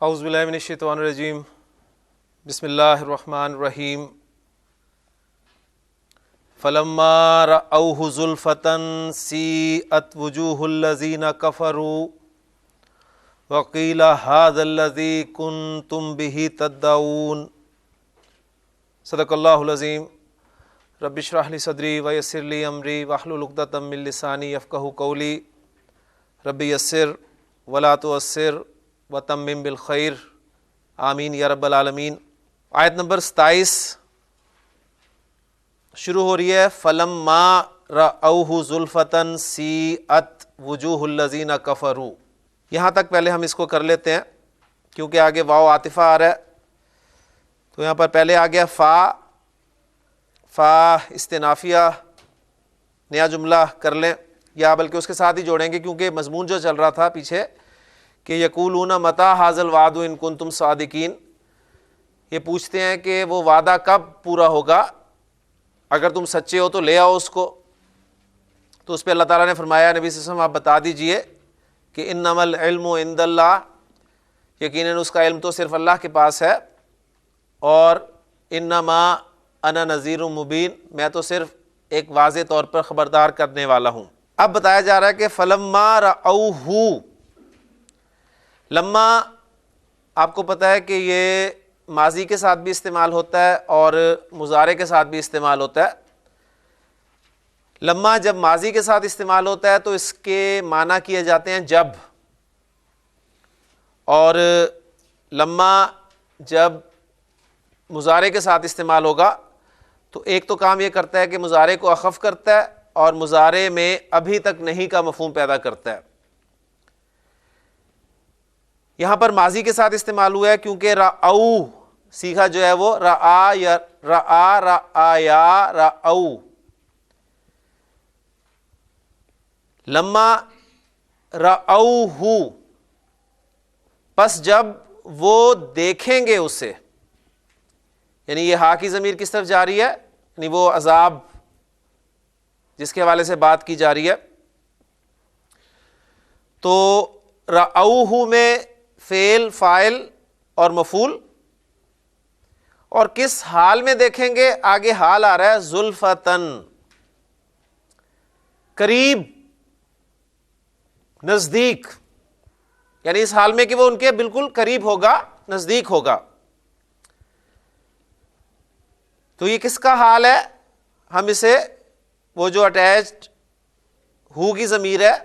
اعوذ باللہ من الشیطان الرجیم بسم اللہ الرحمن الرحیم فلما رأوہ زلفة سیئت وجوہ الذین کفروا وقیل ھذا الذی کنتم بہ تدعون۔ صدق اللہ العظیم۔ رب اشرح لی صدری ویسر لی امری واحلل عقدۃ من لسانی یفقہوا قولی۔ رب یسر ولا تعسر وتمم بالخیر، آمین یا رب العالمین۔ آیت نمبر 27 شروع ہو رہی ہے فلما رأوہ زلفة سیئت وجوہ الذین کفروا۔ یہاں تک پہلے ہم اس کو کر لیتے ہیں کیونکہ آگے واو عاطفہ آ رہا ہے، تو یہاں پر پہلے آ گیا فا استنافیہ، نیا جملہ کر لیں یا بلکہ اس کے ساتھ ہی جوڑیں گے کیونکہ مضمون جو چل رہا تھا پیچھے کہ یقولون متی ھذا الوعد ان کنتم صادقین، یہ پوچھتے ہیں کہ وہ وعدہ کب پورا ہوگا، اگر تم سچے ہو تو لے آؤ اس کو۔ تو اس پہ اللہ تعالیٰ نے فرمایا نبی صلی اللہ علیہ وسلم آپ بتا دیجئے کہ انما العلم عند اللہ، یقیناً اس کا علم تو صرف اللہ کے پاس ہے، اور انما انا نذیر مبین، میں تو صرف ایک واضح طور پر خبردار کرنے والا ہوں۔ اب بتایا جا رہا ہے کہ فلما رأوہ، لما آپ کو پتہ ہے کہ یہ ماضی کے ساتھ بھی استعمال ہوتا ہے اور مضارع کے ساتھ بھی استعمال ہوتا ہے۔ لما جب ماضی کے ساتھ استعمال ہوتا ہے تو اس کے معنی کیے جاتے ہیں جب، اور لما جب مضارع کے ساتھ استعمال ہوگا تو ایک تو کام یہ کرتا ہے کہ مضارع کو اخف کرتا ہے اور مضارع میں ابھی تک نہیں کا مفہوم پیدا کرتا ہے۔ یہاں پر ماضی کے ساتھ استعمال ہوا ہے کیونکہ رأو سیکھا جو ہے وہ رآ یا رأو۔ لما رأوہ، پس جب وہ دیکھیں گے اسے، یعنی یہ ہا کی ضمیر کس طرف جا رہی ہے، یعنی وہ عذاب جس کے حوالے سے بات کی جا رہی ہے۔ تو رأوہ میں فعل، فاعل اور مفعول، اور کس حال میں دیکھیں گے، آگے حال آ رہا ہے زلفتن، قریب، نزدیک، یعنی اس حال میں کہ وہ ان کے بالکل قریب ہوگا، نزدیک ہوگا۔ تو یہ کس کا حال ہے، ہم اسے وہ جو اٹیچڈ ہو کی ضمیر ہے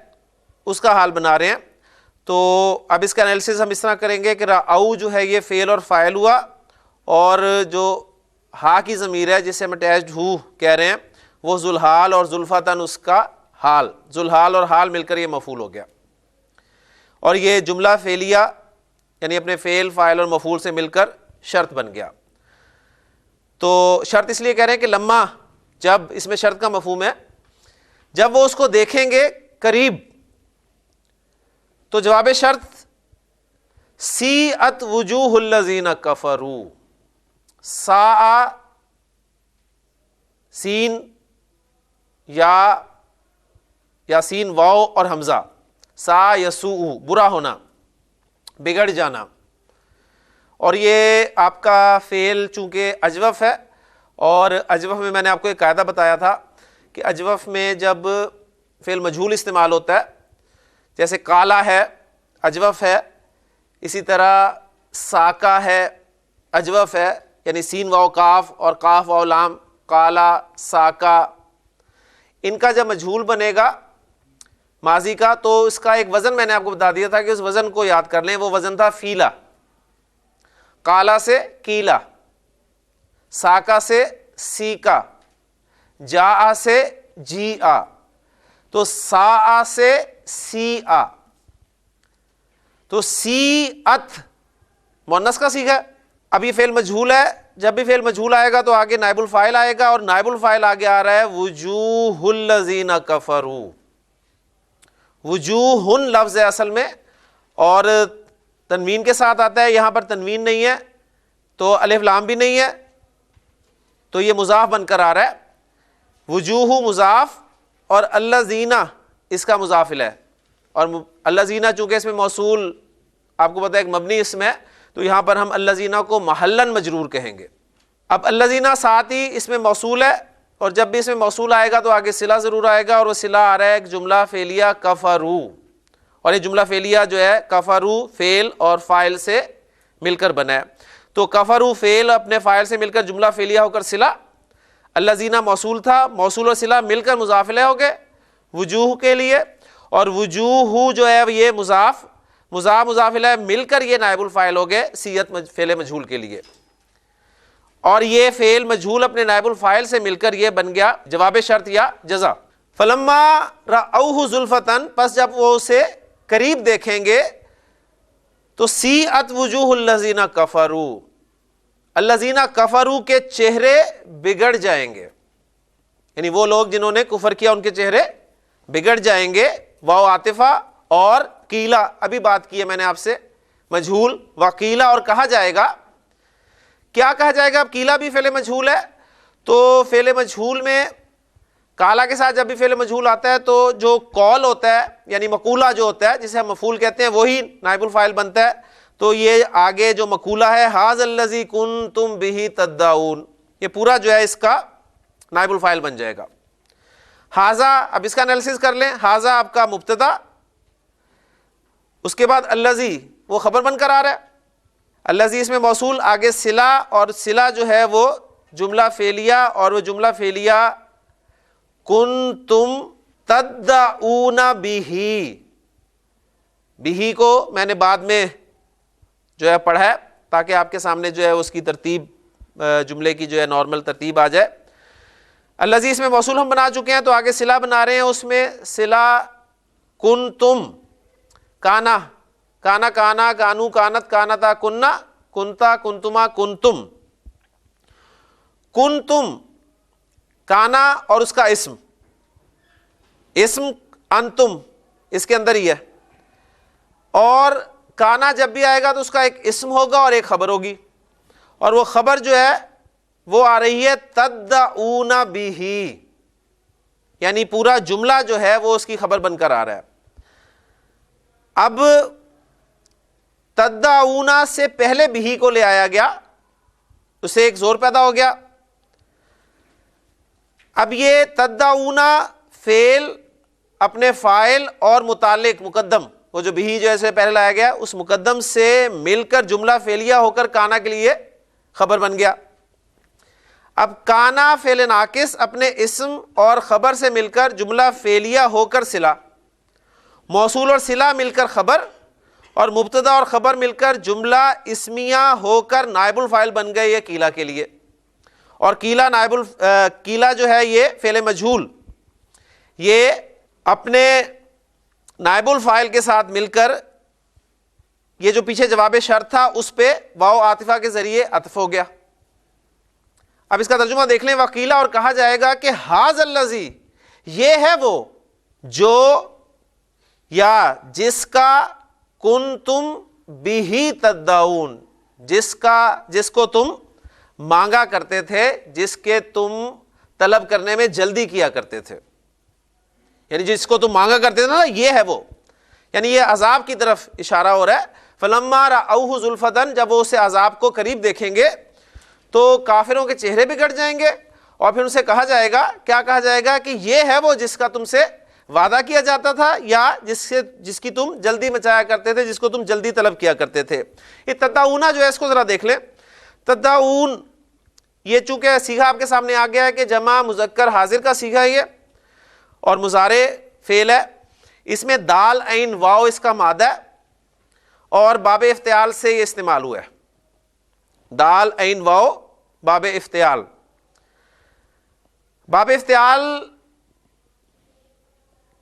اس کا حال بنا رہے ہیں۔ تو اب اس کا انالیسس ہم اس طرح کریں گے کہ رأو جو ہے یہ فعل اور فاعل ہوا، اور جو ہا کی ضمیر ہے جسے ہم اٹیچڈ ہو کہہ رہے ہیں وہ ذوالحال اور زلفتن اس کا حال، ذوالحال اور حال مل کر یہ مفعول ہو گیا، اور یہ جملہ فعلیہ یعنی اپنے فعل، فاعل اور مفعول سے مل کر شرط بن گیا۔ تو شرط اس لیے کہہ رہے ہیں کہ لما جب، اس میں شرط کا مفہوم ہے، جب وہ اس کو دیکھیں گے قریب، تو جواب شرط سیئت وجوہ الذین کفروا، ساء سین یا سین واو اور حمزہ، سا یسوء برا ہونا، بگڑ جانا، اور یہ آپ کا فعل چونکہ اجوف ہے، اور اجوف میں نے آپ کو ایک قاعدہ بتایا تھا کہ اجوف میں جب فعل مجہول استعمال ہوتا ہے، جیسے کالا ہے اجوف ہے، اسی طرح ساکا ہے اجوف ہے، یعنی سین واو کاف اور کاف واو لام، کالا، ساکا، ان کا جب مجہول بنے گا ماضی کا تو اس کا ایک وزن میں نے آپ کو بتا دیا تھا کہ اس وزن کو یاد کر لیں، وہ وزن تھا فیلا، کالا سے کیلا، ساکا سے سیکا، جا سے جی آ، تو سا سے سی آ، تو سی ات مؤنث کا صیغہ ہے۔ اب یہ فعل مجہول ہے، جب بھی فعل مجہول آئے گا تو آگے نائب الفاعل آئے گا، اور نائب الفاعل آگے آ رہا ہے وجوہ الذین کفروا۔ وجوہ لفظ ہے اصل میں، اور تنوین کے ساتھ آتا ہے، یہاں پر تنوین نہیں ہے تو الف لام بھی نہیں ہے، تو یہ مضاف بن کر آ رہا ہے، وجوہ مضاف اور الذین اس کا مضاف ہے، اور الذین چونکہ اس میں موصول آپ کو پتہ ہے ایک مبنی اسم ہے، تو یہاں پر ہم الذین کو محلاً مجرور کہیں گے۔ اب الذین ساتھ ہی اس میں موصول ہے، اور جب بھی اس میں موصول آئے گا تو آگے صلہ ضرور آئے گا، اور وہ صلہ آ رہا ہے ایک جملہ فعلیہ کفرو، اور یہ جملہ فعلیہ جو ہے کفرو فعل اور فاعل سے مل کر بنا ہے، تو کفرو فعل اپنے فاعل سے مل کر جملہ فعلیہ ہو کر صلہ، الذین موصول تھا، موصول اور صلہ مل کر مضاف الیہ ہو گئے وجوہ کے لیے، اور وجوہ جو ہے یہ مضاف مضاف الیہ مل کر یہ نائب الفاعل ہو گئے صیغت فعل مجہول کے لیے، اور یہ فعل مجہول اپنے نائب الفاعل سے مل کر یہ بن گیا جواب شرط یا جزا۔ فلما رأوہ زلفتن، پس جب وہ اسے قریب دیکھیں گے تو سیئت وجوہ الذین کفروا، الذین کفروا کے چہرے بگڑ جائیں گے، یعنی وہ لوگ جنہوں نے کفر کیا ان کے چہرے بگڑ جائیں گے۔ واو عاطفہ اور قیلا، ابھی بات کی ہے میں نے آپ سے، مجہول وقیلا، اور کہا جائے گا، کیا کہا جائے گا؟ اب قیلا بھی فعل مجہول ہے، تو فعل مجہول میں کالا کے ساتھ جب بھی فعل مجہول آتا ہے تو جو قول ہوتا ہے یعنی مقولہ جو ہوتا ہے جسے ہم مفعول کہتے ہیں وہی نائب الفاعل بنتا ہے، تو یہ آگے جو مقولہ ہے ھذا الذی کنتم بہ تدعون، یہ پورا جو ہے اس کا نائب الفاعل بن جائے گا۔ ھذا، اب اس کا انالیسس کر لیں، ھذا آپ کا مبتدا، اس کے بعد الذی وہ خبر بن کر آ رہا ہے، الذی اس میں موصول، آگے صلہ، اور صلہ جو ہے وہ جملہ فعلیہ، اور وہ جملہ فعلیہ کنتم تدعون بہ کو میں نے بعد میں جو ہے پڑھا ہے تاکہ آپ کے سامنے جو ہے اس کی ترتیب جملے کی جو ہے نارمل ترتیب آ جائے۔ الذی اس میں موصول ہم بنا چکے ہیں، تو آگے صلہ بنا رہے ہیں، اس میں صلہ کنتم، کانا کانا کانا کانو کانت کانتا کننا کنتا کنتما کنتم، کنتم کانا اور اس کا اسم انتم اس کے اندر ہی ہے، اور کانا جب بھی آئے گا تو اس کا ایک اسم ہوگا اور ایک خبر ہوگی، اور وہ خبر جو ہے وہ آ رہی ہے تدعون بہ، یعنی پورا جملہ جو ہے وہ اس کی خبر بن کر آ رہا ہے۔ اب تدعون سے پہلے بہ کو لے آیا گیا، اسے ایک زور پیدا ہو گیا۔ اب یہ تدعون فعل اپنے فاعل اور متعلق مقدم، وہ جو بھی جو ہے پہلے لایا گیا اس مقدم سے مل کر جملہ فعلیہ ہو کر کانا کے لیے خبر بن گیا۔ اب کانا فعل ناقص اپنے اسم اور خبر سے مل کر جملہ فعلیہ ہو کر صلہ، موصول اور صلہ مل کر خبر، اور مبتدا اور خبر مل کر جملہ اسمیہ ہو کر نائب الفاعل بن گئے یہ قیلا کے لیے، اور قیلا جو ہے یہ فعل مجہول، یہ اپنے نائب الفاعل کے ساتھ مل کر یہ جو پیچھے جواب شرط تھا اس پہ واو عاطفہ کے ذریعے عطف ہو گیا۔ اب اس کا ترجمہ دیکھ لیں، وقیلا، اور کہا جائے گا کہ ھذا الذی، یہ ہے وہ جو یا جس کا کنتم بہ تدعون، جس کو تم مانگا کرتے تھے، جس کے تم طلب کرنے میں جلدی کیا کرتے تھے، یعنی جس کو تم مانگا کرتے تھے نا، یہ ہے وہ، یعنی یہ عذاب کی طرف اشارہ ہو رہا ہے۔ فلما رأوہ زلفتن، جب وہ اسے عذاب کو قریب دیکھیں گے تو کافروں کے چہرے بگڑ جائیں گے، اور پھر ان سے کہا جائے گا، کیا کہا جائے گا کہ یہ ہے وہ جس کا تم سے وعدہ کیا جاتا تھا، یا جس کی تم جلدی مچایا کرتے تھے، جس کو تم جلدی طلب کیا کرتے تھے۔ یہ تدعون جو ہے اس کو ذرا دیکھ لیں، تدعون یہ چونکہ صیغہ آپ کے سامنے آ گیا ہے کہ جمع مذکر حاضر کا صیغہ ہے یہ، اور مضارع فعل ہے، اس میں دال عین واو اس کا مادہ ہے، اور باب افتعال سے یہ استعمال ہوا ہے، دال عین واو باب افتعال۔ باب افتعال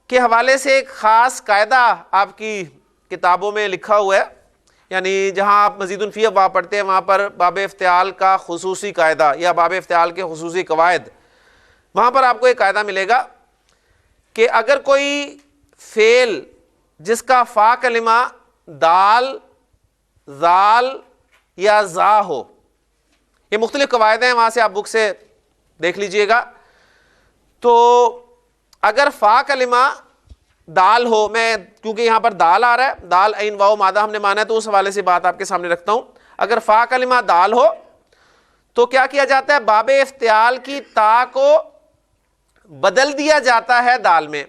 کے حوالے سے ایک خاص قاعدہ آپ کی کتابوں میں لکھا ہوا ہے، یعنی جہاں آپ مزید فی ابواب پڑھتے ہیں وہاں پر باب افتعال کا خصوصی قاعدہ یا باب افتعال کے خصوصی قواعد، وہاں پر آپ کو ایک قاعدہ ملے گا کہ اگر کوئی فعل جس کا فا کلمہ دال، ذال یا زا ہو، یہ مختلف قواعد ہیں، وہاں سے آپ بک سے دیکھ لیجئے گا، تو اگر فا کلمہ دال ہو، میں کیونکہ یہاں پر دال آ رہا ہے، دال عین واو مادہ ہم نے مانا ہے، تو اس حوالے سے بات آپ کے سامنے رکھتا ہوں. اگر فا کلمہ دال ہو تو کیا کیا جاتا ہے؟ باب افتعال کی تا کو بدل دیا جاتا ہے دال میں.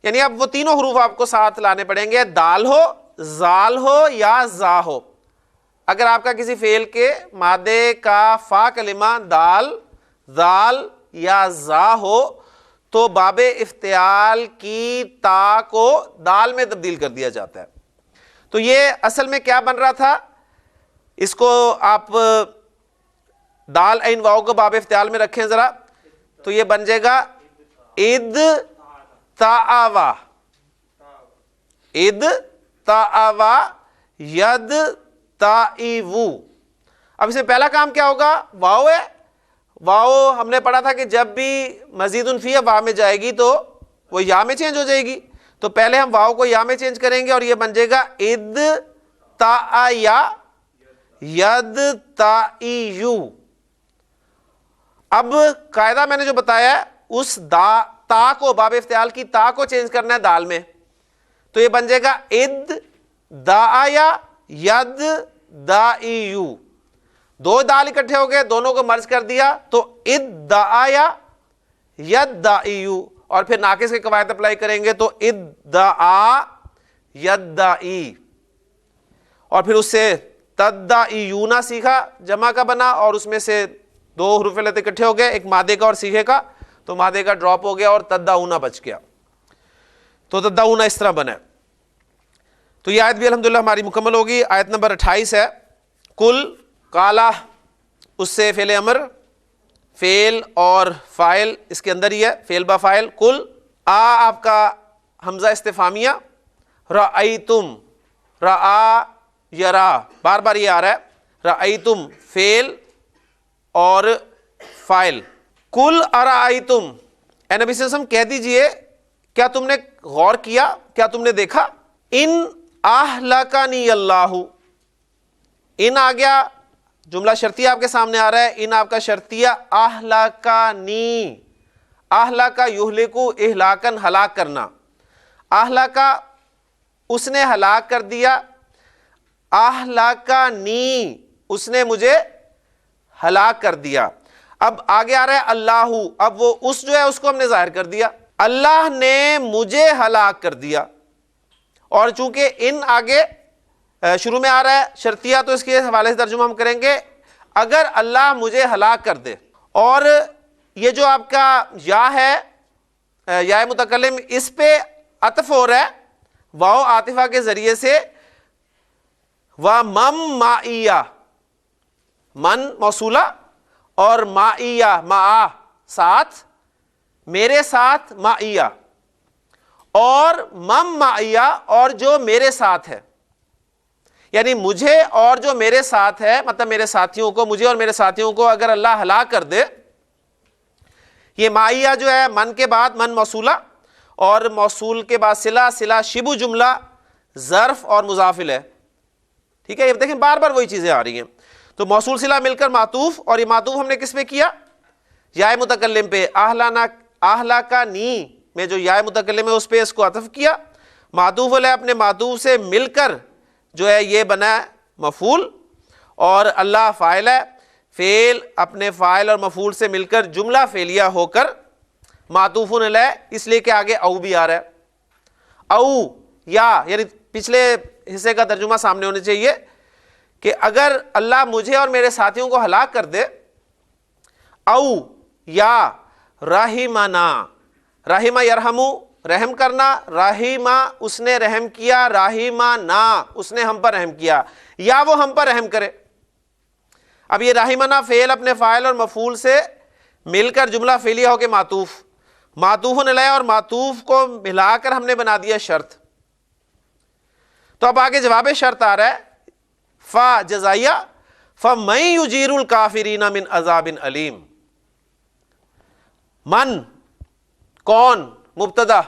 یعنی اب وہ تینوں حروف آپ کو ساتھ لانے پڑیں گے، دال ہو، زال ہو یا زا ہو. اگر آپ کا کسی فعل کے مادے کا فا کلمہ دال، زال یا زا ہو تو باب افتعال کی تا کو دال میں تبدیل کر دیا جاتا ہے. تو یہ اصل میں کیا بن رہا تھا؟ اس کو آپ دال عین واو کو باب افتعال میں رکھیں ذرا، تو یہ بن جائے گا اد تاوا، اد تاوا ید تائیو. اب اس میں پہلا کام کیا ہوگا؟ واو ہے، واو ہم نے پڑھا تھا کہ جب بھی مزید فی واو میں جائے گی تو وہ یا میں چینج ہو جائے گی. تو پہلے ہم واو کو یا میں چینج کریں گے اور یہ بن جائے گا اد تا یا ید تائیو. اب قاعدہ میں نے جو بتایا ہے اس تا کو، باب افتعال کی تا کو چینج کرنا ہے دال میں، تو یہ بن جائے گا اد دا یا ید دائیو. دو دال اکٹھے ہو گئے، دونوں کو مرج کر دیا تو اد دا یا ید دائیو. اور پھر ناقص کے قواعد اپلائی کریں گے تو اد دا ید دائی. اور پھر اس سے تدائیونا سیکھا، جمع کا بنا، اور اس میں سے دو حروف علت اکٹھے ہو گئے، ایک مادے کا اور سیغے کا، تو مادے کا ڈراپ ہو گیا اور تدعونا بچ گیا. تو تدعونا اس طرح بنا. تو یہ آیت بھی الحمدللہ ہماری مکمل ہوگی. آیت نمبر 28 ہے. کل کالا، اس سے فعل امر، فعل اور فاعل اس کے اندر ہی ہے، فعل با فاعل. کل آپ کا حمزہ استفہامیہ، رأیتم، رآ یرا، بار بار یہ آ رہا ہے. رأیتم فعل اور فاعل. کل ارأیتم، اے نبی صلی اللہ علیہ وسلم کہہ دیجئے کیا تم نے غور کیا، کیا تم نے دیکھا؟ ان اہلکنی اللہ، ان آ گیا، جملہ شرطیہ آپ کے سامنے آ رہا ہے. ان آپ کا شرطیہ، اہلکنی، اہلک یہلکو اہلاکن، ہلاک کرنا. اہلک اس نے ہلاک کر دیا، اہلکنی اس نے مجھے ہلاک کر دیا. اب آگے آ رہا ہے اللہ، اب وہ اس جو ہے اس کو ہم نے ظاہر کر دیا، اللہ نے مجھے ہلاک کر دیا. اور چونکہ ان آگے شروع میں آ رہا ہے شرطیہ، تو اس کے حوالے سے ترجمہ ہم کریں گے اگر اللہ مجھے ہلاک کر دے. اور یہ جو آپ کا یا ہے، یا متکلم، اس پہ عطف ہو رہا ہے واو عاطفہ کے ذریعے سے. وَمَن مَعِیَّ، من موصولہ، اور مَعِیَّ مَعَ ساتھ، میرے ساتھ، مَعِیَّ، اور مَن مَعِیَّ اور جو میرے ساتھ ہے. یعنی مجھے اور جو میرے ساتھ ہے، مطلب میرے ساتھیوں کو، مجھے اور میرے ساتھیوں کو اگر اللہ ہلاک کر دے. یہ مَعِیَّ جو ہے من کے بعد من موصولہ، اور موصول کے بعد صلہ، صلہ شبہ جملہ، ظرف اور مضاف الیہ. ٹھیک ہے، یہ دیکھیں بار بار وہی چیزیں آ رہی ہیں. تو موصول صلہ مل کر معطوف، اور یہ معطوف ہم نے کس پہ کیا؟ یا متکلم پہ. اہلکنی میں جو یا متکلم ہے اس پہ اس کو عطف کیا. معطوف علیہ اپنے معطوف سے مل کر جو ہے یہ بنا مفعول، اور اللہ فاعل ہے. فعل اپنے فاعل اور مفعول سے مل کر جملہ فعلیہ ہو کر معطوف علیہ، اس لیے کہ آگے او بھی آ رہا ہے. او یا، یعنی پچھلے حصے کا ترجمہ سامنے ہونے چاہیے کہ اگر اللہ مجھے اور میرے ساتھیوں کو ہلاک کر دے. او یا رحمنا، رحمہ یرحمو رحم کرنا، رحیمہ اس نے رحم کیا، رحیمنا اس نے ہم پر رحم کیا، یا وہ ہم پر رحم کرے. اب یہ رحیمنا فعل اپنے فاعل اور مفعول سے مل کر جملہ فعلیہ ہو کے معطوف، معطوف علیہ اور معطوف کو ملا کر ہم نے بنا دیا شرط. تو اب آگے جواب شرط آ رہا ہے، فا جزائیہ، فَمَن يُجِيرُ الْكَافِرِينَ مِنْ عَذَابٍ أَلِيمٍ. من کون، مبتدا،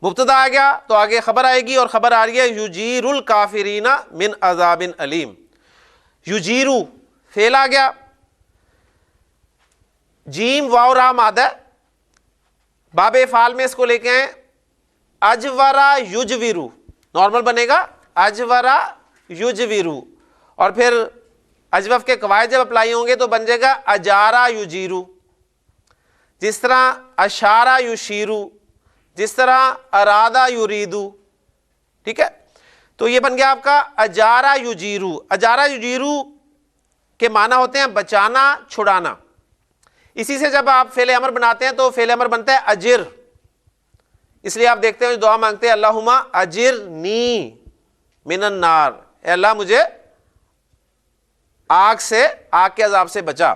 مبتدا آ گیا تو آگے خبر آئے گی، اور خبر آ رہی ہے یجیر الکافرین من عذاب علیم. یجیرو فعل آ گیا، جیم واو را مادہ، باب افعال میں اس کو لے کے آئیں اجورا یجورو، نارمل بنے گا اجورا یجورو، اور پھر اجوف کے قواعد جب اپلائی ہوں گے تو بن جائے گا اجارا یجیرو، جس طرح اشارہ یشیرو، جس طرح ارادہ یریدو، ٹھیک ہے. تو یہ بن گیا آپ کا اجارہ یجیرو. اجارہ یجیرو کے معنی ہوتے ہیں بچانا، چھڑانا. اسی سے جب آپ فعل امر بناتے ہیں تو فعل امر بنتا ہے اجر. اس لیے آپ دیکھتے ہیں دعا مانگتے ہیں اللہم اجرنی من النار، اے اللہ مجھے آگ سے، آگ کے عذاب سے بچا.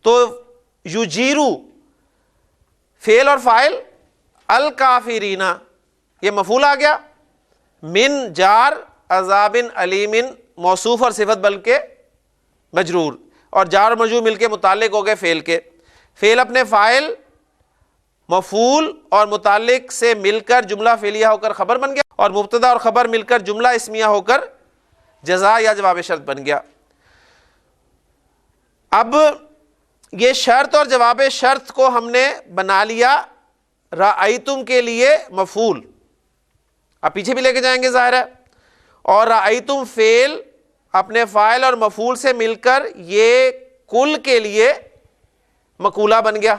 تو یجیرو فعل اور فاعل، الکافرین یہ مفعول آ گیا، من جار، عذاب علیم موصوف اور صفت بلکہ مجرور، اور جار اور مجرور مل کے متعلق ہو گئے فعل کے. فعل اپنے فاعل، مفعول اور متعلق سے مل کر جملہ فعلیہ ہو کر خبر بن گیا، اور مبتدا اور خبر مل کر جملہ اسمیہ ہو کر جزا یا جواب شرط بن گیا. اب یہ شرط اور جواب شرط کو ہم نے بنا لیا رأیتم کے لیے مفعول، اب پیچھے بھی لے کے جائیں گے ظاہر ہے، اور رأیتم فعل اپنے فاعل اور مفعول سے مل کر یہ کل کے لیے مقولہ بن گیا.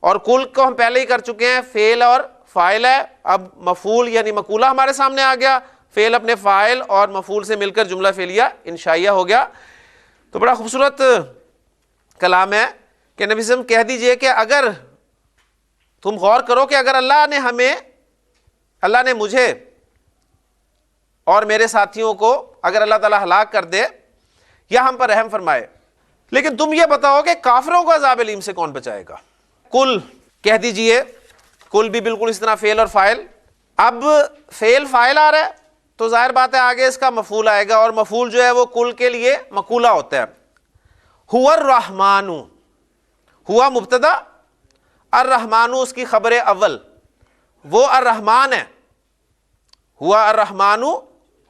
اور کل کو ہم پہلے ہی کر چکے ہیں، فعل اور فاعل ہے، اب مفعول یعنی مقولہ ہمارے سامنے آ گیا. فعل اپنے فاعل اور مفعول سے مل کر جملہ فعلیہ انشائیہ ہو گیا. تو بڑا خوبصورت کلام ہے کہ نبی صلی اللہ علیہ وسلم کہہ دیجئے کہ اگر تم غور کرو کہ اگر اللہ نے مجھے اور میرے ساتھیوں کو اگر اللہ تعالیٰ ہلاک کر دے یا ہم پر رحم فرمائے، لیکن تم یہ بتاؤ کہ کافروں کو عذاب الیم سے کون بچائے گا. کل کہہ دیجئے، کل بھی بالکل اس طرح فعل اور فاعل. اب فعل فاعل آ رہا ہے تو ظاہر بات ہے آگے اس کا مفعول آئے گا، اور مفعول جو ہے وہ کل کے لیے مقولہ ہوتا ہے. ہوا الرحمن، ہوا مبتدا، الرحمن اس کی خبر اول، وہ الرحمن ہے. ہوا الرحمن،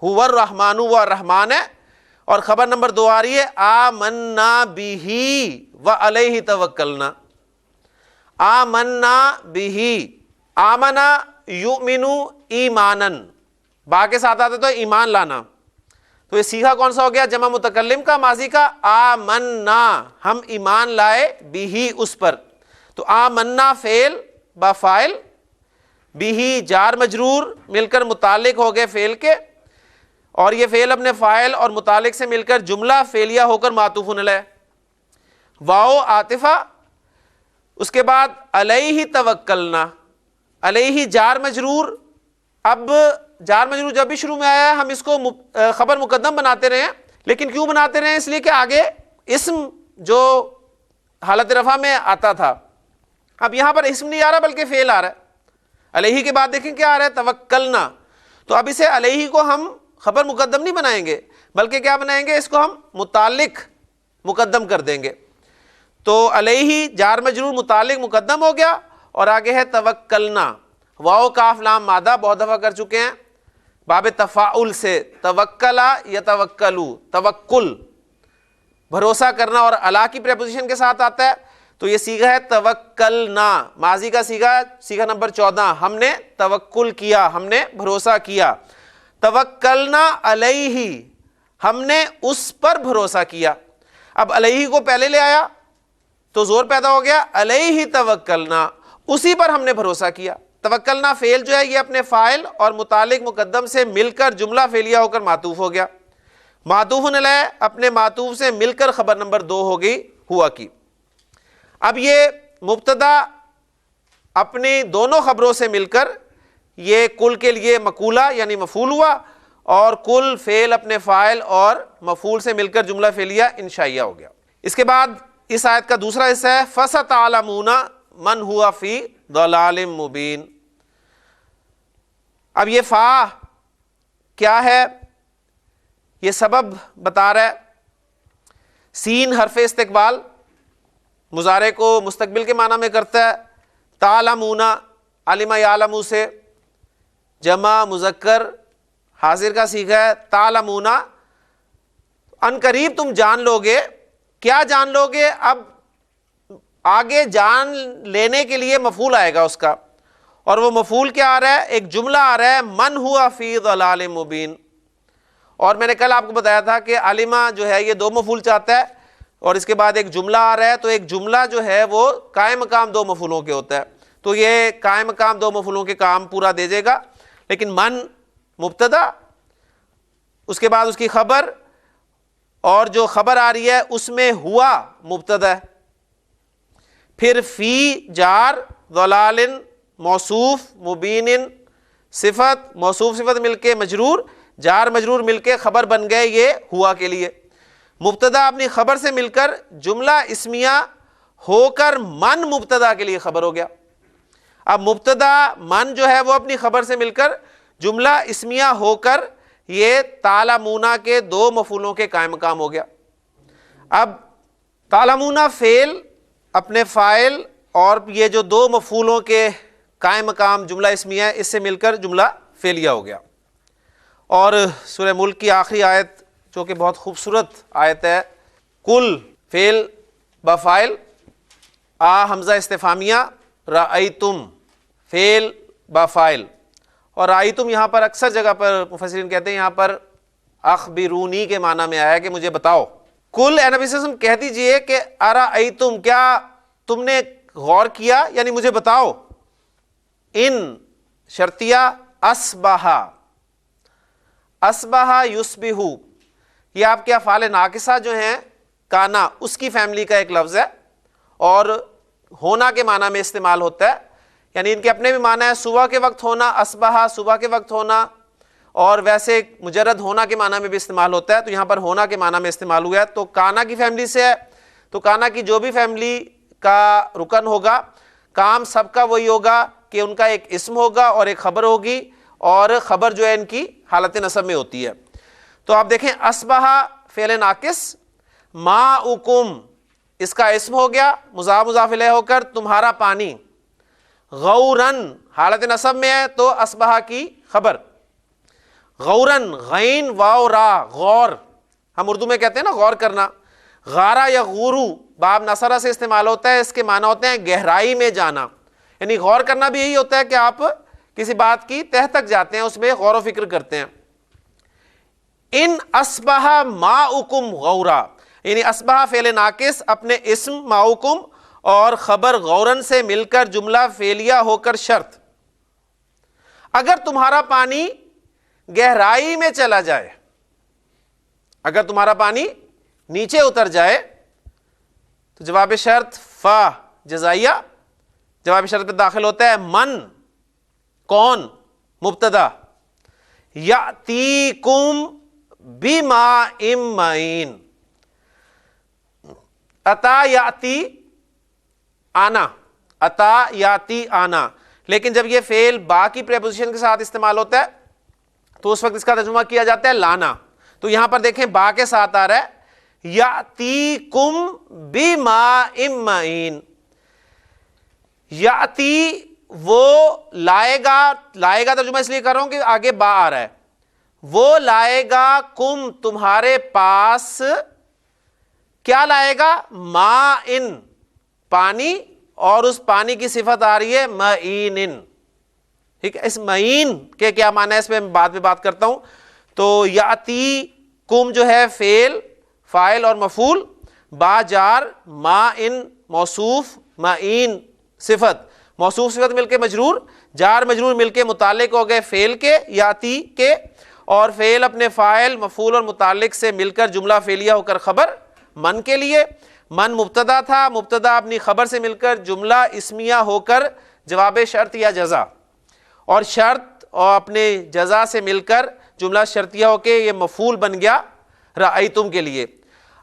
ہوا الرحمن، وہ الرحمن ہے. اور خبر نمبر 2 آ رہی ہے آمنا بہ وعلیہ توکلنا. آمنا بہ، آمنا یؤمن ایمانا، با کے ساتھ آتا تو ایمان لانا. تو یہ سیغہ کون سا ہو گیا؟ جمع متکلم کا، ماضی کا. آمنا ہم ایمان لائے، بہ اس پر. تو آمنا فعل با فاعل، بہ جار مجرور مل کر متعلق ہو گئے فعل کے، اور یہ فعل اپنے فاعل اور متعلق سے مل کر جملہ فعلیہ ہو کر معطوف علیہ. واو عاطفہ، اس کے بعد علیہ توکلنا، علیہ جار مجرور. اب جار مجرور جب بھی شروع میں آیا ہے ہم اس کو خبر مقدم بناتے رہے ہیں، لیکن کیوں بناتے رہے ہیں؟ اس لیے کہ آگے اسم جو حالت رفع میں آتا تھا، اب یہاں پر اسم نہیں آ رہا بلکہ فعل آ رہا ہے. علیہ کے بعد دیکھیں کیا آ رہا ہے؟ توکلنا. تو اب اسے علیہ کو ہم خبر مقدم نہیں بنائیں گے بلکہ کیا بنائیں گے؟ اس کو ہم متعلق مقدم کر دیں گے. تو علیہ جار مجرور متعلق مقدم ہو گیا، اور آگے ہے توکلنا. واو کاف لام مادہ بہت دفعہ کر چکے ہیں باب تفاعل سے، توکلا یتوکلو، توکل بھروسہ کرنا، اور الا کی پریپوزیشن کے ساتھ آتا ہے. تو یہ صیغہ ہے توکلنا، ماضی کا صیغہ نمبر 14، ہم نے توکل کیا، ہم نے بھروسہ کیا. توکلنا علیہ، ہم نے اس پر بھروسہ کیا. اب علیہ کو پہلے لے آیا تو زور پیدا ہو گیا، علیہ توکلنا، اسی پر ہم نے بھروسہ کیا. توکلنا فعل جو ہے یہ اپنے فاعل اور متعلق مقدم سے مل کر جملہ فعلیہ ہو کر معطوف ہو گیا. معطوف علیہ اپنے معطوف سے مل کر خبر نمبر 2 ہو گئی ہوا کی. اب یہ مبتدا اپنی دونوں خبروں سے مل کر یہ کل کے لیے مقولہ یعنی مفعول ہوا، اور کل فعل اپنے فاعل اور مفعول سے مل کر جملہ فعلیہ انشائیہ ہو گیا. اس کے بعد اس آیت کا دوسرا حصہ ہے فَسَتَعْلَمُونَ مَنْ هُوَ فِي ضَلَالٍ مُبِينٍ. اب یہ فا کیا ہے؟ یہ سبب بتا رہا ہے. سین حرف استقبال مضارع کو مستقبل کے معنی میں کرتا ہے. تعلمون علم یعلم سے جمع مذکر حاضر کا صیغہ ہے. تعلمون ان قریب تم جان لو گے. کیا جان لو گے؟ اب آگے جان لینے کے لیے مفعول آئے گا اس کا، اور وہ مفعول کیا آ رہا ہے؟ ایک جملہ آ رہا ہے من ہوا فی ضلال مبین. اور میں نے کل آپ کو بتایا تھا کہ علمہ جو ہے یہ دو مفعول چاہتا ہے، اور اس کے بعد ایک جملہ آ رہا ہے، تو ایک جملہ جو ہے وہ قائم مقام دو مفعولوں کے ہوتا ہے، تو یہ قائم مقام دو مفعولوں کے کام پورا دے جائے گا. لیکن من مبتدا، اس کے بعد اس کی خبر، اور جو خبر آ رہی ہے اس میں ہوا مبتدا ہے، پھر فی جار، ضلال موصوف، مبین صفت، موصوف صفت مل کے مجرور، جار مجرور مل کے خبر بن گئے یہ ہوا کے لیے. مبتدا اپنی خبر سے مل کر جملہ اسمیہ ہو کر من مبتدا کے لیے خبر ہو گیا. اب مبتدا من جو ہے وہ اپنی خبر سے مل کر جملہ اسمیہ ہو کر یہ تعلمون کے دو مفعولوں کے قائم مقام ہو گیا. اب تعلمون فعل اپنے فاعل اور یہ جو دو مفعولوں کے قائم مقام جملہ اسمیہ ہے اس سے مل کر جملہ فعلیہ ہو گیا. اور سورہ ملک کی آخری آیت جو کہ بہت خوبصورت آیت ہے، کل فعل بفاعل، آ حمزہ استفہامیہ، رأیتم فعل بفاعل. اور رأیتم یہاں پر اکثر جگہ پر مفسرین کہتے ہیں یہاں پر اخبرونی کے معنی میں آیا ہے کہ مجھے بتاؤ. کل اے نبی صلی اللہ علیہ وسلم کہہ دیجئے کہ ارأیتم، کیا تم نے غور کیا، یعنی مجھے بتاؤ. ان شرطیہ اصبح، اصبح یصبح، یہ آپ کے افعال ناقصہ جو ہیں کانا اس کی فیملی کا ایک لفظ ہے، اور ہونا کے معنی میں استعمال ہوتا ہے. یعنی ان کے اپنے بھی معنی ہے صبح کے وقت ہونا، اصبح صبح کے وقت ہونا، اور ویسے مجرد ہونا کے معنی میں بھی استعمال ہوتا ہے. تو یہاں پر ہونا کے معنی میں استعمال ہوا ہے، تو کانا کی فیملی سے ہے. تو کانا کی جو بھی فیملی کا رکن ہوگا کام سب کا وہی ہوگا کہ ان کا ایک اسم ہوگا اور ایک خبر ہوگی، اور خبر جو ہے ان کی حالت نصب میں ہوتی ہے. تو آپ دیکھیں اصبح فعل ناقص، ماؤکم اس کا اسم ہو گیا مضاف مضاف الیہ ہو کر تمہارا پانی، غورن حالت نصب میں ہے تو اصبح کی خبر، غورن غین واو را غور، ہم اردو میں کہتے ہیں نا غور کرنا. غارہ یا غورو باب نصرہ سے استعمال ہوتا ہے، اس کے معنی ہوتے ہیں گہرائی میں جانا. یعنی غور کرنا بھی یہی ہوتا ہے کہ آپ کسی بات کی تہ تک جاتے ہیں، اس میں غور و فکر کرتے ہیں. ان اصبح ماؤکم غورا، یعنی اصبح فعل ناقص اپنے اسم ماؤکم اور خبر غورن سے مل کر جملہ فعلیہ ہو کر شرط. اگر تمہارا پانی گہرائی میں چلا جائے، اگر تمہارا پانی نیچے اتر جائے، تو جواب شرط فا جزائیہ جواب شرط پہ داخل ہوتا ہے. من کون مبتدا، یاتیکم بماء معین، اتا یاتی آنا، اتا یاتی آنا. لیکن جب یہ فعل با کی پریپوزیشن کے ساتھ استعمال ہوتا ہے تو اس وقت اس کا ترجمہ کیا جاتا ہے لانا. تو یہاں پر دیکھیں با کے ساتھ آ رہا ہے یاتیکم بماء معین. یاتی وہ لائے گا، لائے گا ترجمہ اس لیے کر رہا ہوں کہ آگے با آ رہا ہے، وہ لائے گا کم تمہارے پاس، کیا لائے گا؟ ماءن پانی، اور اس پانی کی صفت آ رہی ہے معین. ٹھیک ہے، اس معین کے کیا معنی ہے اس پہ میں بعد میں بات کرتا ہوں. تو یاتی کم جو ہے فعل فاعل اور مفعول، با جار، ماءن موصوف، معین صفت، موصوف صفت مل کے مجرور، جار مجرور مل کے متعلق ہو گئے فعل کے یاتی کے، اور فعل اپنے فاعل مفعول اور متعلق سے مل کر جملہ فعلیہ ہو کر خبر من کے لیے. من مبتدا تھا، مبتدا اپنی خبر سے مل کر جملہ اسمیہ ہو کر جواب شرط یا جزا، اور شرط اور اپنے جزا سے مل کر جملہ شرطیہ ہو کے یہ مفعول بن گیا رأیتم کے لیے.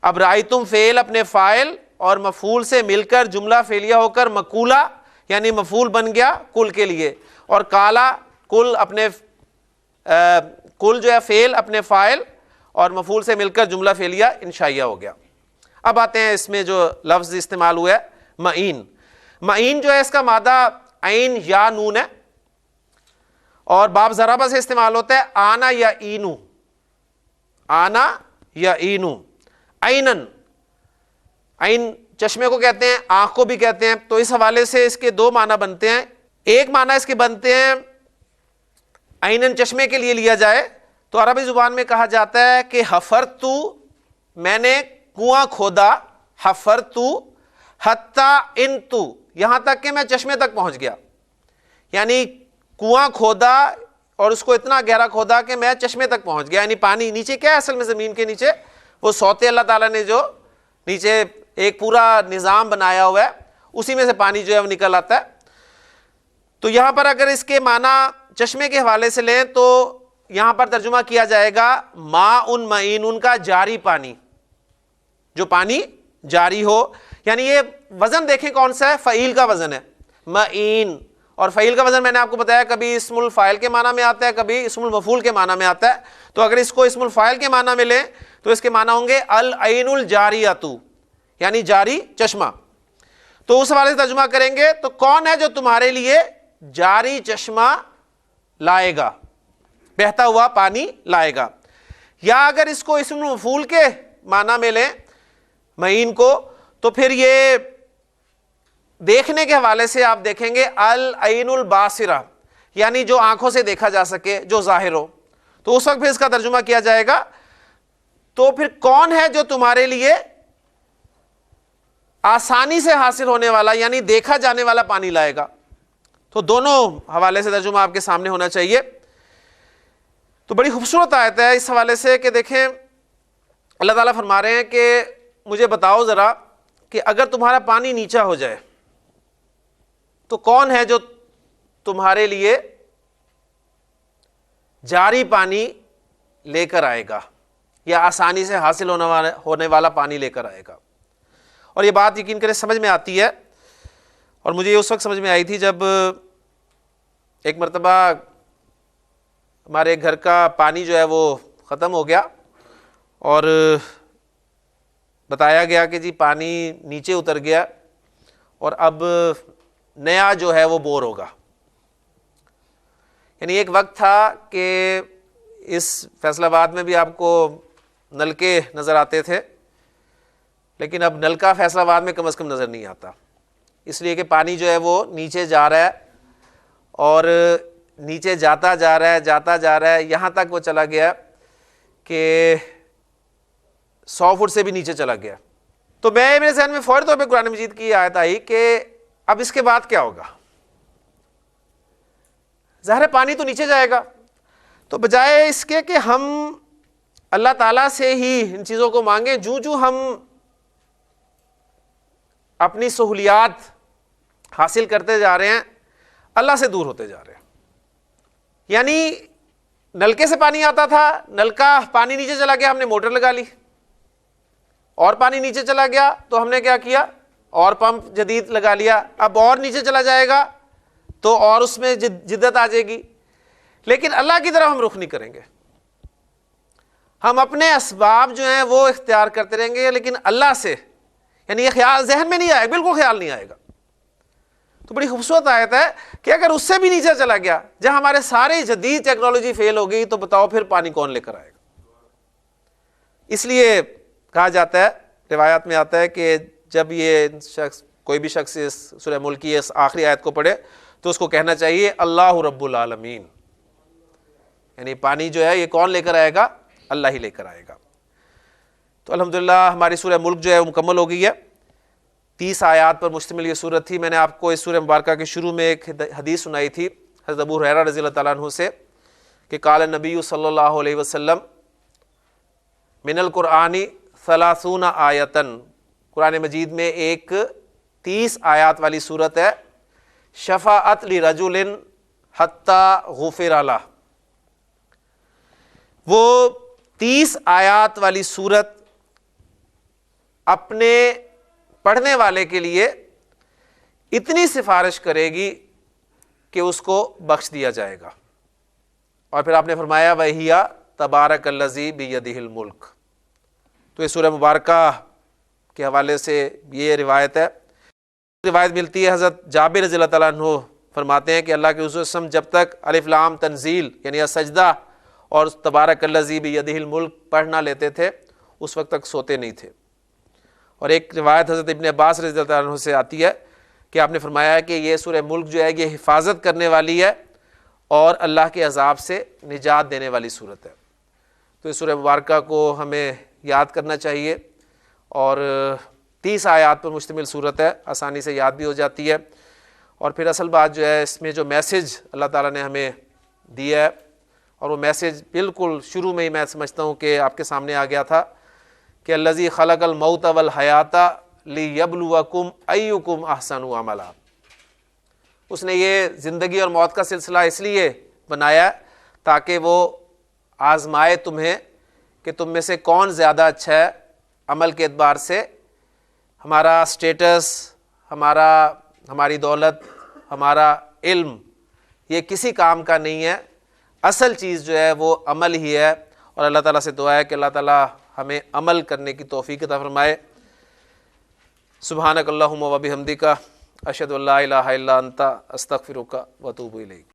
اب رأیتم فعل اپنے فاعل اور مفعول سے مل کر جملہ فعلیہ ہو کر مقولہ یعنی مفعول بن گیا کل کے لیے. اور کالا کل اپنے کل جو ہے فعل اپنے فاعل اور مفعول سے مل کر جملہ فعلیہ انشائیہ ہو گیا. اب آتے ہیں اس میں جو لفظ استعمال ہوا ہے معین. معین جو ہے اس کا مادہ عین یا نون ہے، اور باب ضربہ سے استعمال ہوتا ہے آنا یا اینو، آنا یا اینو. عینن، عین چشمے کو کہتے ہیں، آنکھ کو بھی کہتے ہیں. تو اس حوالے سے اس کے دو معنی بنتے ہیں. ایک معنی اس کے بنتے ہیں عیناً چشمے کے لیے لیا جائے تو عربی زبان میں کہا جاتا ہے کہ حفرتو، میں نے کنواں کھودا، حفرتو حتی انتو، یہاں تک کہ میں چشمے تک پہنچ گیا. یعنی کنواں کھودا اور اس کو اتنا گہرا کھودا کہ میں چشمے تک پہنچ گیا. یعنی پانی نیچے کیا ہے اصل میں؟ زمین کے نیچے وہ سوتے اللہ تعالیٰ نے جو نیچے ایک پورا نظام بنایا ہوا ہے، اسی میں سے پانی جو ہے وہ نکل آتا ہے. تو یہاں پر اگر اس کے معنی چشمے کے حوالے سے لیں تو یہاں پر ترجمہ کیا جائے گا ماء معین، کا جاری پانی، جو پانی جاری ہو. یعنی یہ وزن دیکھیں کون سا ہے؟ فعیل کا وزن ہے، معین. اور فعیل کا وزن میں نے آپ کو بتایا کبھی اسم الفاعل کے معنی میں آتا ہے، کبھی اسم المفعول کے معنی میں آتا ہے. تو اگر اس کو اسم الفاعل کے معنی میں لیں تو اس کے معنی ہوں گے العین الجاریۃ، یعنی جاری چشمہ. تو اس حوالے سے ترجمہ کریں گے تو کون ہے جو تمہارے لیے جاری چشمہ لائے گا، بہتا ہوا پانی لائے گا. یا اگر اس کو اسم المفعول کے معنی میں لیں معین کو تو پھر یہ دیکھنے کے حوالے سے آپ دیکھیں گے العین الباصرہ، یعنی جو آنکھوں سے دیکھا جا سکے، جو ظاہر ہو. تو اس وقت پھر اس کا ترجمہ کیا جائے گا تو پھر کون ہے جو تمہارے لیے آسانی سے حاصل ہونے والا یعنی دیکھا جانے والا پانی لائے گا. تو دونوں حوالے سے ترجمہ آپ کے سامنے ہونا چاہیے. تو بڑی خوبصورت آیت ہے اس حوالے سے کہ دیکھیں اللہ تعالیٰ فرما رہے ہیں کہ مجھے بتاؤ ذرا کہ اگر تمہارا پانی نیچا ہو جائے تو کون ہے جو تمہارے لیے جاری پانی لے کر آئے گا یا آسانی سے حاصل ہونے والا پانی لے کر آئے گا. اور یہ بات یقین کریں سمجھ میں آتی ہے، اور مجھے یہ اس وقت سمجھ میں آئی تھی جب ایک مرتبہ ہمارے گھر کا پانی جو ہے وہ ختم ہو گیا اور بتایا گیا کہ جی پانی نیچے اتر گیا اور اب نیا جو ہے وہ بور ہوگا. یعنی ایک وقت تھا کہ اس فیصل آباد میں بھی آپ کو نلکے نظر آتے تھے، لیکن اب نلکا فیصل آباد میں کم از کم نظر نہیں آتا، اس لیے کہ پانی جو ہے وہ نیچے جا رہا ہے اور نیچے جاتا جا رہا ہے یہاں تک وہ چلا گیا کہ 100 فٹ سے بھی نیچے چلا گیا. تو میرے ذہن میں فوری طور پہ قرآن مجید کی آیت آئی کہ اب اس کے بعد کیا ہوگا؟ ظاہر پانی تو نیچے جائے گا. تو بجائے اس کے کہ ہم اللہ تعالیٰ سے ہی ان چیزوں کو مانگیں، جو ہم اپنی سہولیات حاصل کرتے جا رہے ہیں اللہ سے دور ہوتے جا رہے ہیں. یعنی نلکے سے پانی آتا تھا، نلکا پانی نیچے چلا گیا، ہم نے موٹر لگا لی، اور پانی نیچے چلا گیا تو ہم نے کیا کیا؟ اور پمپ جدید لگا لیا. اب اور نیچے چلا جائے گا تو اور اس میں جدت آ جائے گی. لیکن اللہ کی طرف ہم رخ نہیں کریں گے، ہم اپنے اسباب جو ہیں وہ اختیار کرتے رہیں گے، لیکن اللہ سے یعنی یہ خیال ذہن میں نہیں آئے، بالکل خیال نہیں آئے گا. تو بڑی خوبصورت آیت ہے کہ اگر اس سے بھی نیچے چلا گیا، جب ہمارے سارے جدید ٹیکنالوجی فیل ہو گئی تو بتاؤ پھر پانی کون لے کر آئے گا. اس لیے کہا جاتا ہے، روایات میں آتا ہے کہ جب یہ شخص کوئی بھی شخص اس سورہ ملک کی اس آخری آیت کو پڑھے تو اس کو کہنا چاہیے اللہ رب العالمین، یعنی پانی جو ہے یہ کون لے کر آئے گا؟ اللہ ہی لے کر آئے گا. تو الحمدللہ ہماری سورہ ملک جو ہے وہ مکمل ہو گئی ہے. 30 آیات پر مشتمل یہ سورت تھی. میں نے آپ کو اس سورہ مبارکہ کے شروع میں ایک حدیث سنائی تھی حضرت ابو ہریرہ رضی اللہ تعالیٰ عنہ سے کہ قال نبی صلی اللہ علیہ وسلم من القرآن 30 آیتن، قرآن مجید میں ایک 30 آیات والی سورت ہے، شفاعت لرجل حتی غفر لہ. وہ 30 آیات والی سورت اپنے پڑھنے والے کے لیے اتنی سفارش کرے گی کہ اس کو بخش دیا جائے گا. اور پھر آپ نے فرمایا وَهِيَ تَبَارَكَ الَّذِي بِيَدِهِ الْمُلْكُ. تو یہ سورہ مبارکہ کے حوالے سے یہ روایت ہے. روایت ملتی ہے حضرت جابر رضی اللہ تعالیٰ عنہ فرماتے ہیں کہ اللہ کے رسول وسلم جب تک الف لام تنزیل یعنی سجدہ اور تبارک الذی بیدہ الملک پڑھ نہ لیتے تھے اس وقت تک سوتے نہیں تھے. اور ایک روایت حضرت ابن عباس رضی اللہ عنہ سے آتی ہے کہ آپ نے فرمایا ہے کہ یہ سورہ ملک جو ہے یہ حفاظت کرنے والی ہے اور اللہ کے عذاب سے نجات دینے والی صورت ہے۔ تو اس سورہ مبارکہ کو ہمیں یاد کرنا چاہیے، اور 30 آیات پر مشتمل صورت ہے، آسانی سے یاد بھی ہو جاتی ہے۔ اور پھر اصل بات جو ہے اس میں جو میسج اللہ تعالیٰ نے ہمیں دیا ہے، اور وہ میسج بالکل شروع میں ہی میں سمجھتا ہوں کہ آپ کے سامنے آ گیا تھا کہ الذی خلق الموت والحیات لیبلوکم ایکم احسن عملا۔ اس نے یہ زندگی اور موت کا سلسلہ اس لیے بنایا تاکہ وہ آزمائے تمہیں کہ تم میں سے کون زیادہ اچھا ہے عمل کے اعتبار سے۔ ہمارا سٹیٹس، ہماری دولت، ہمارا علم یہ کسی کام کا نہیں ہے، اصل چیز جو ہے وہ عمل ہی ہے۔ اور اللہ تعالیٰ سے دعا ہے کہ اللہ تعالیٰ ہمیں عمل کرنے کی توفیق عطا فرمائے۔ سبحانک اللہم و بحمدک، اشہد ان لا الہ الا انت، استغفرک و اتوب الیک۔